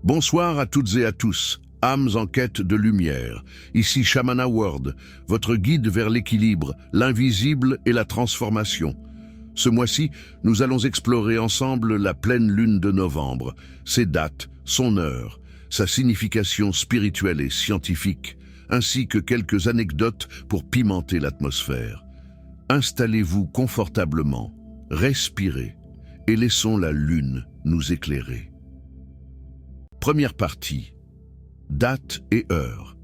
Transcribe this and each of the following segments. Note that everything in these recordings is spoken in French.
Bonsoir à toutes et à tous, âmes en quête de lumière. Ici Shamana World, votre guide vers l'équilibre, l'invisible et la transformation. Ce mois-ci, nous allons explorer ensemble la pleine lune de novembre, ses dates, son heure, sa signification spirituelle et scientifique, ainsi que quelques anecdotes pour pimenter l'atmosphère. Installez-vous confortablement, respirez et laissons la lune nous éclairer. Première partie. Date et heure.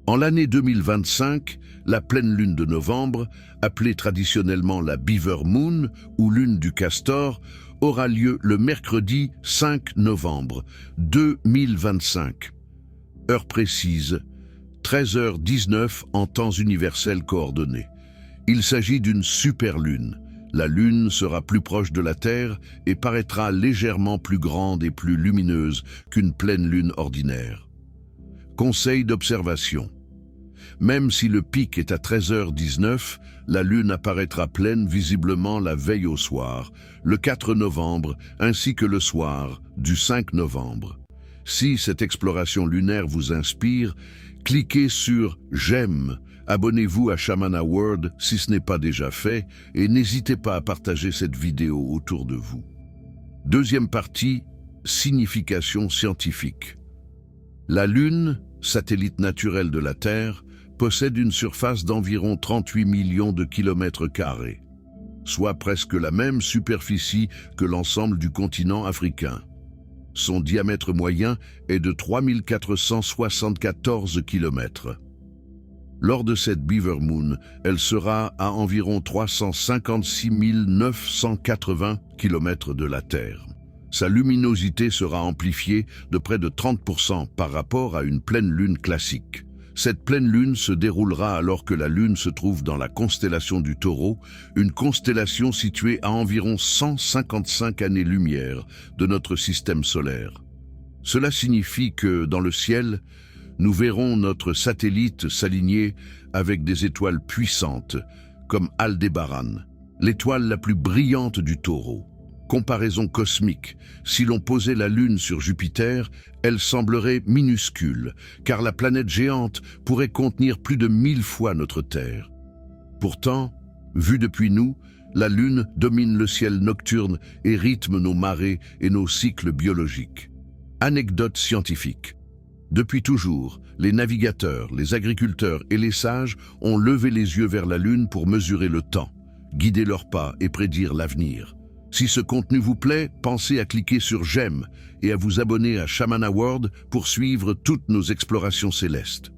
En l'année 2025, la pleine lune de novembre, appelée traditionnellement la Beaver Moon ou lune du castor, aura lieu le mercredi 5 novembre 2025. Heure précise, 13h19 en temps universel coordonné. Il s'agit d'une superlune. La Lune sera plus proche de la Terre et paraîtra légèrement plus grande et plus lumineuse qu'une pleine lune ordinaire. Conseil d'observation. Même si le pic est à 13h19, la Lune apparaîtra pleine visiblement la veille au soir, le 4 novembre, ainsi que le soir du 5 novembre. Si cette exploration lunaire vous inspire, cliquez sur « J'aime ». Abonnez-vous à Shamana World si ce n'est pas déjà fait et n'hésitez pas à partager cette vidéo autour de vous. Deuxième partie, signification scientifique. La Lune, satellite naturel de la Terre, possède une surface d'environ 38 millions de kilomètres carrés, soit presque la même superficie que l'ensemble du continent africain. Son diamètre moyen est de 3474 kilomètres. Lors de cette Beaver Moon, elle sera à environ 356 980 km de la Terre. Sa luminosité sera amplifiée de près de 30% par rapport à une pleine lune classique. Cette pleine lune se déroulera alors que la Lune se trouve dans la constellation du Taureau, une constellation située à environ 155 années-lumière de notre système solaire. Cela signifie que, dans le ciel, nous verrons notre satellite s'aligner avec des étoiles puissantes, comme Aldébaran, l'étoile la plus brillante du Taureau. Comparaison cosmique, si l'on posait la Lune sur Jupiter, elle semblerait minuscule, car la planète géante pourrait contenir plus de 1000 fois notre Terre. Pourtant, vue depuis nous, la Lune domine le ciel nocturne et rythme nos marées et nos cycles biologiques. Anecdote scientifique. Depuis toujours, les navigateurs, les agriculteurs et les sages ont levé les yeux vers la Lune pour mesurer le temps, guider leurs pas et prédire l'avenir. Si ce contenu vous plaît, pensez à cliquer sur « J'aime » et à vous abonner à Shamana World pour suivre toutes nos explorations célestes.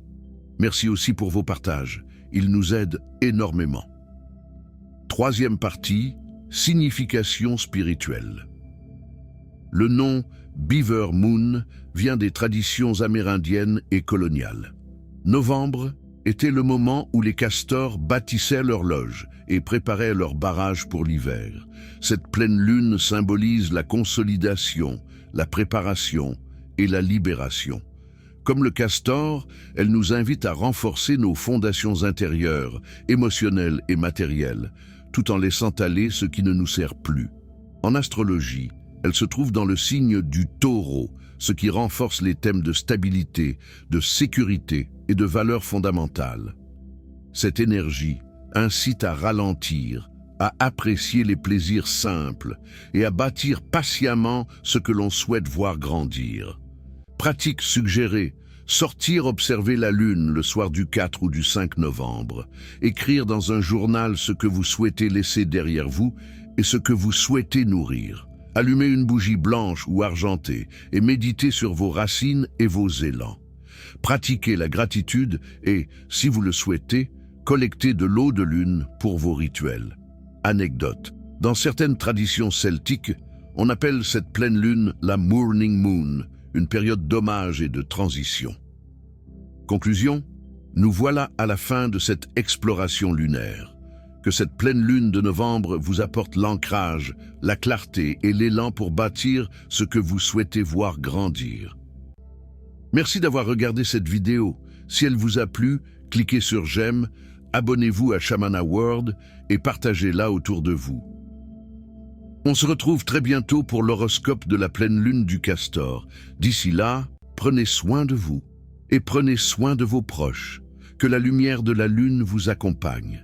Merci aussi pour vos partages, ils nous aident énormément. Troisième partie, signification spirituelle. Le nom Beaver Moon vient des traditions amérindiennes et coloniales. Novembre était le moment où les castors bâtissaient leurs loges et préparaient leurs barrages pour l'hiver. Cette pleine lune symbolise la consolidation, la préparation et la libération. Comme le castor, elle nous invite à renforcer nos fondations intérieures, émotionnelles et matérielles, tout en laissant aller ce qui ne nous sert plus. En astrologie, elle se trouve dans le signe du Taureau, ce qui renforce les thèmes de stabilité, de sécurité et de valeurs fondamentales. Cette énergie incite à ralentir, à apprécier les plaisirs simples et à bâtir patiemment ce que l'on souhaite voir grandir. Pratique suggérée, sortir observer la Lune le soir du 4 ou du 5 novembre, écrire dans un journal ce que vous souhaitez laisser derrière vous et ce que vous souhaitez nourrir. Allumez une bougie blanche ou argentée et méditez sur vos racines et vos élans. Pratiquez la gratitude et, si vous le souhaitez, collectez de l'eau de lune pour vos rituels. Anecdote. Dans certaines traditions celtiques, on appelle cette pleine lune la Mourning Moon, une période d'hommage et de transition. Conclusion, nous voilà à la fin de cette exploration lunaire. Que cette pleine lune de novembre vous apporte l'ancrage, la clarté et l'élan pour bâtir ce que vous souhaitez voir grandir. Merci d'avoir regardé cette vidéo. Si elle vous a plu, cliquez sur « J'aime », abonnez-vous à Shamana World et partagez-la autour de vous. On se retrouve très bientôt pour l'horoscope de la pleine lune du Castor. D'ici là, prenez soin de vous et prenez soin de vos proches. Que la lumière de la lune vous accompagne.